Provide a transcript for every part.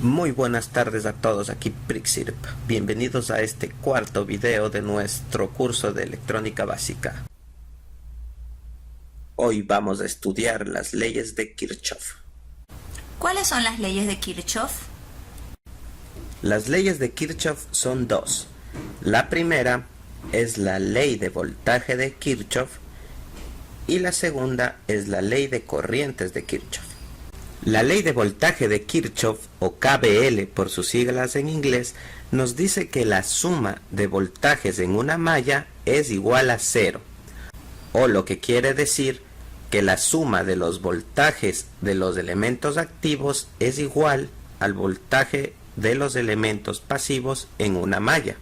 Muy buenas tardes a todos, aquí Prixirp. Bienvenidos a este cuarto video de nuestro curso de electrónica básica. Hoy vamos a estudiar las leyes de Kirchhoff. ¿Cuáles son las leyes de Kirchhoff? Las leyes de Kirchhoff son dos. La primera es la ley de voltaje de Kirchhoff y la segunda es la ley de corrientes de Kirchhoff. La ley de voltaje de Kirchhoff, o KVL por sus siglas en inglés, nos dice que la suma de voltajes en una malla es igual a cero, o lo que quiere decir que la suma de los voltajes de los elementos activos es igual al voltaje de los elementos pasivos en una malla.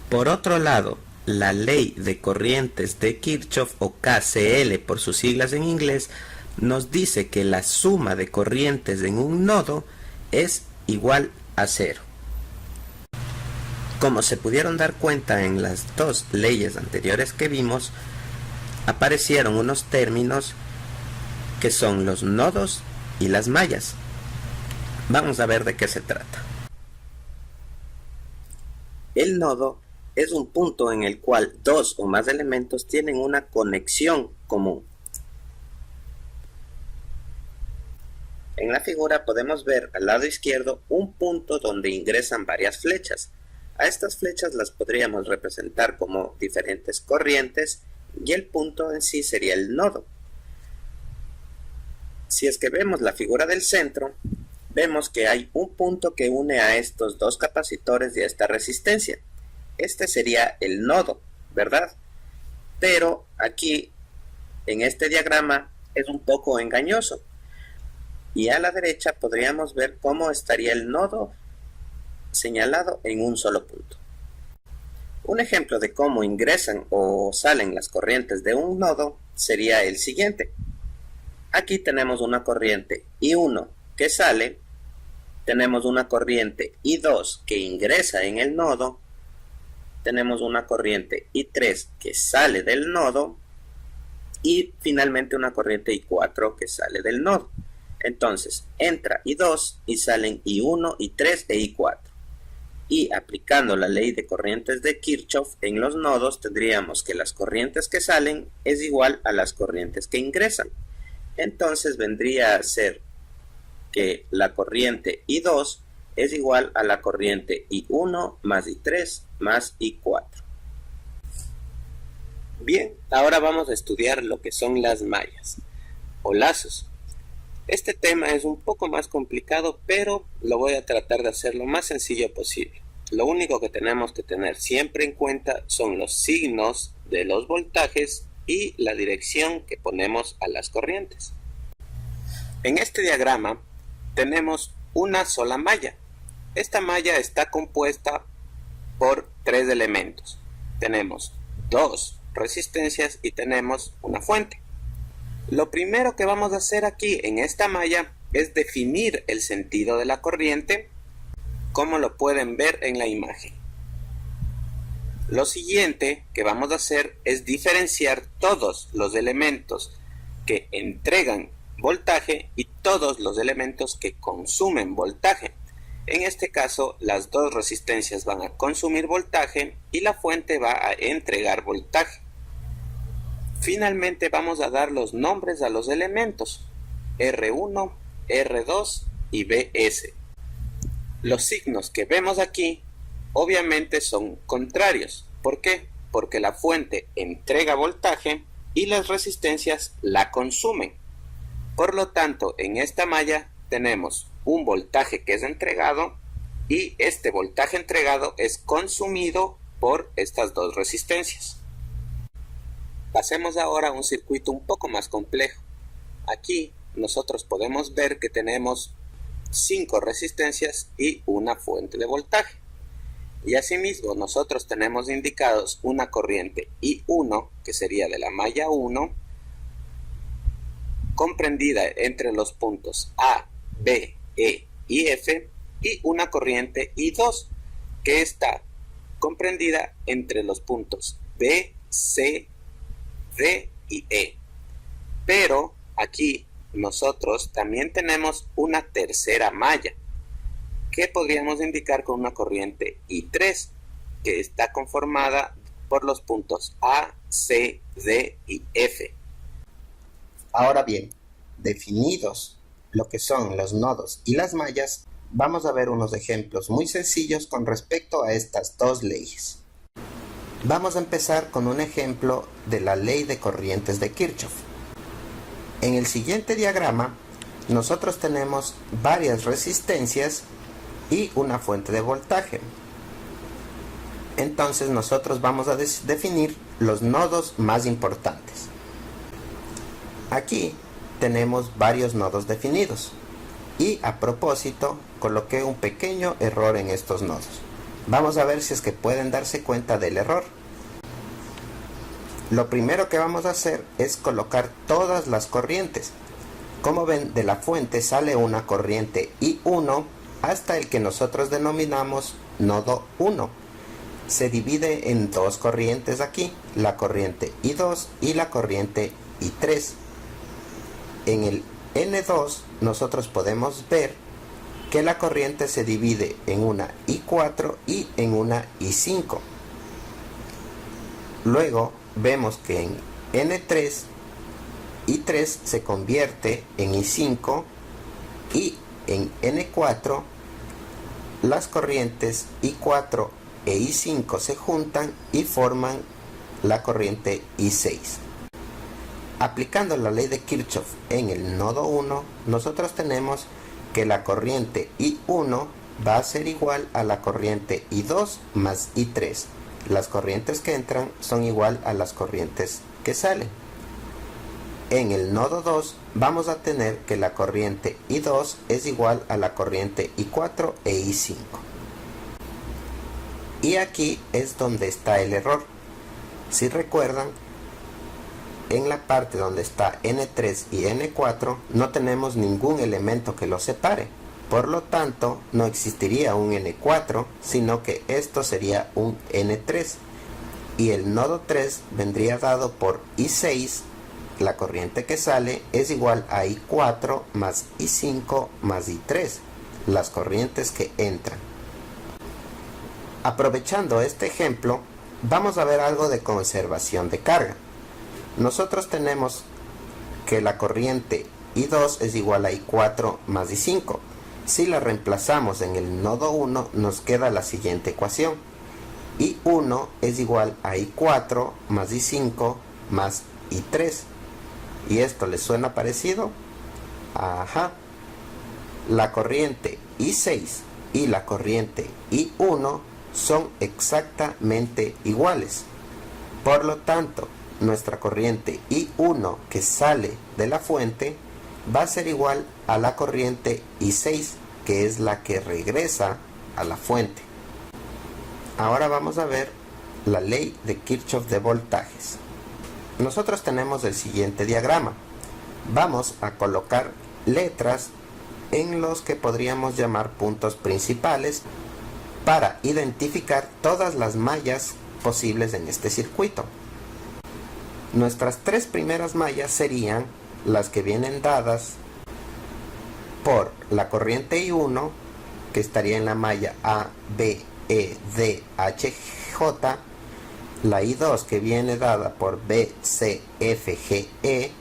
Por otro lado, la ley de corrientes de Kirchhoff, o KCL por sus siglas en inglés, nos dice que la suma de corrientes en un nodo es igual a cero. Como se pudieron dar cuenta en las dos leyes anteriores que vimos, aparecieron unos términos que son los nodos y las mallas. Vamos a ver de qué se trata. El nodo es un punto en el cual dos o más elementos tienen una conexión común. En la figura podemos ver al lado izquierdo un punto donde ingresan varias flechas. A estas flechas las podríamos representar como diferentes corrientes y el punto en sí sería el nodo. Si es que vemos la figura del centro, vemos que hay un punto que une a estos dos capacitores y a esta resistencia. Este sería el nodo, ¿verdad? Pero aquí, en este diagrama, es un poco engañoso. Y a la derecha podríamos ver cómo estaría el nodo señalado en un solo punto. Un ejemplo de cómo ingresan o salen las corrientes de un nodo sería el siguiente. Aquí tenemos una corriente I1 que sale, tenemos una corriente I2 que ingresa en el nodo, tenemos una corriente I3 que sale del nodo y finalmente una corriente I4 que sale del nodo. Entonces entra I2 y salen I1, I3 e I4. Y aplicando la ley de corrientes de Kirchhoff en los nodos tendríamos que las corrientes que salen es igual a las corrientes que ingresan. Entonces vendría a ser que la corriente I2 es igual a la corriente I1 más I3 más I4. Bien, ahora vamos a estudiar lo que son las mallas o lazos. Este tema es un poco más complicado, pero lo voy a tratar de hacer lo más sencillo posible. Lo único que tenemos que tener siempre en cuenta son los signos de los voltajes y la dirección que ponemos a las corrientes. En este diagrama tenemos una sola malla. Esta malla está compuesta por tres elementos. Tenemos dos resistencias y tenemos una fuente. Lo primero que vamos a hacer aquí en esta malla es definir el sentido de la corriente, como lo pueden ver en la imagen. Lo siguiente que vamos a hacer es diferenciar todos los elementos que entregan voltaje y todos los elementos que consumen voltaje. En este caso, las dos resistencias van a consumir voltaje y la fuente va a entregar voltaje. Finalmente vamos a dar los nombres a los elementos R1, R2 y BS. Los signos que vemos aquí obviamente son contrarios. ¿Por qué? Porque la fuente entrega voltaje y las resistencias la consumen. Por lo tanto, en esta malla tenemos un voltaje que es entregado y este voltaje entregado es consumido por estas dos resistencias. Pasemos ahora a un circuito un poco más complejo. Aquí nosotros podemos ver que tenemos 5 resistencias y una fuente de voltaje. Y asimismo nosotros tenemos indicados una corriente I1, que sería de la malla 1, comprendida entre los puntos A, B, E y F, y una corriente I2, que está comprendida entre los puntos B, C, D y E. Pero aquí nosotros también tenemos una tercera malla, que podríamos indicar con una corriente I3, que está conformada por los puntos A, C, D y F. Ahora bien, definidos lo que son los nodos y las mallas, vamos a ver unos ejemplos muy sencillos con respecto a estas dos leyes. Vamos a empezar con un ejemplo de la ley de corrientes de Kirchhoff. En el siguiente diagrama, nosotros tenemos varias resistencias y una fuente de voltaje. Entonces nosotros vamos a definir los nodos más importantes. Aquí tenemos varios nodos definidos y a propósito coloqué un pequeño error en estos nodos. Vamos a ver si es que pueden darse cuenta del error. Lo primero que vamos a hacer es colocar todas las corrientes. Como ven, de la fuente sale una corriente I1 hasta el que nosotros denominamos nodo 1. Se divide en dos corrientes aquí, la corriente I2 y la corriente I3. En el N2 nosotros podemos ver que la corriente se divide en una I4 y en una I5. Luego vemos que en N3, I3 se convierte en I5 y en N4 las corrientes I4 e I5 se juntan y forman la corriente I6. Aplicando la ley de Kirchhoff en el nodo 1, nosotros tenemos que la corriente I1 va a ser igual a la corriente I2 más I3. Las corrientes que entran son igual a las corrientes que salen. En el nodo 2 vamos a tener que la corriente I2 es igual a la corriente I4 e I5. Y aquí es donde está el error. Si recuerdan, en la parte donde está N3 y N4 no tenemos ningún elemento que los separe. Por lo tanto, no existiría un N4, sino que esto sería un N3. Y el nodo 3 vendría dado por I6. La corriente que sale es igual a I4 más I5 más I3. Las corrientes que entran. Aprovechando este ejemplo, vamos a ver algo de conservación de carga. Nosotros tenemos que la corriente I2 es igual a I4 más I5. Si la reemplazamos en el nodo 1, nos queda la siguiente ecuación. I1 es igual a I4 más I5 más I3. ¿Y esto les suena parecido? Ajá. La corriente I6 y la corriente I1 son exactamente iguales. Por lo tanto, nuestra corriente I1 que sale de la fuente va a ser igual a la corriente I6, que es la que regresa a la fuente. Ahora vamos a ver la ley de Kirchhoff de voltajes. Nosotros tenemos el siguiente diagrama. Vamos a colocar letras en los que podríamos llamar puntos principales para identificar todas las mallas posibles en este circuito. Nuestras tres primeras mallas serían las que vienen dadas por la corriente I1, que estaría en la malla A, B, E, D, H, J, la I2 que viene dada por B, C, F, G, E,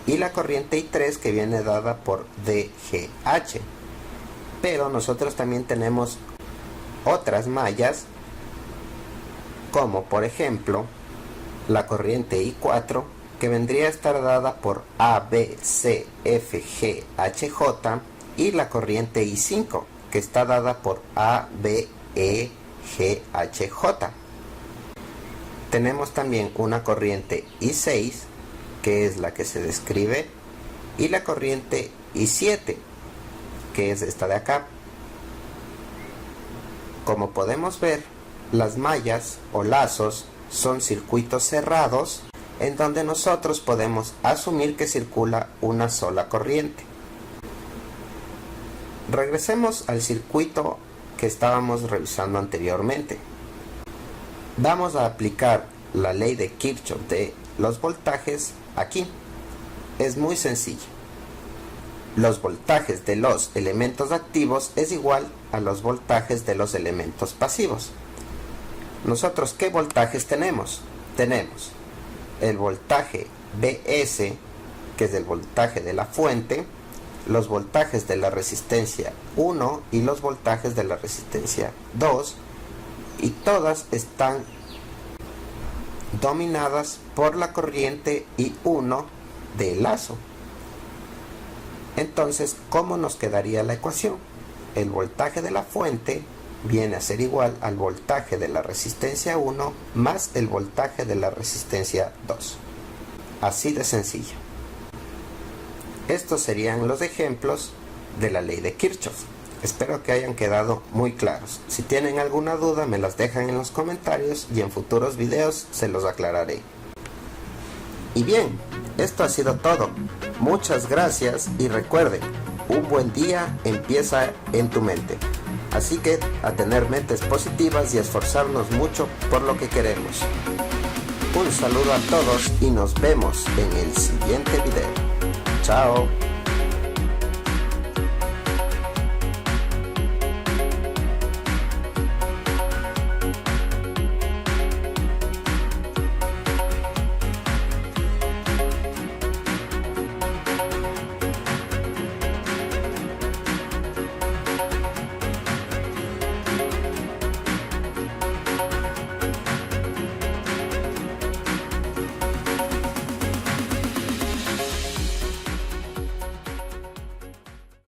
y la corriente I3 que viene dada por D, G, H. Pero nosotros también tenemos otras mallas, como por ejemplo la corriente I4, que vendría a estar dada por A, B, C, F, G, H, J, y la corriente I5, que está dada por A, B, E, G, H, J. Tenemos también una corriente I6, que es la que se describe, y la corriente I7, que es esta de acá. Como podemos ver, las mallas o lazos son circuitos cerrados en donde nosotros podemos asumir que circula una sola corriente. Regresemos al circuito que estábamos revisando anteriormente. Vamos a aplicar la ley de Kirchhoff de los voltajes aquí. Es muy sencillo. Los voltajes de los elementos activos es igual a los voltajes de los elementos pasivos. Nosotros, ¿qué voltajes tenemos? Tenemos el voltaje Vs, que es el voltaje de la fuente, los voltajes de la resistencia 1 y los voltajes de la resistencia 2, y todas están dominadas por la corriente I1 de lazo. Entonces, ¿cómo nos quedaría la ecuación? El voltaje de la fuente viene a ser igual al voltaje de la resistencia 1 más el voltaje de la resistencia 2. Así de sencillo. Estos serían los ejemplos de la ley de Kirchhoff. Espero que hayan quedado muy claros. Si tienen alguna duda, me las dejan en los comentarios y en futuros videos se los aclararé. Y bien, esto ha sido todo. Muchas gracias y recuerden, un buen día empieza en tu mente. Así que a tener mentes positivas y esforzarnos mucho por lo que queremos. Un saludo a todos y nos vemos en el siguiente video. Chao.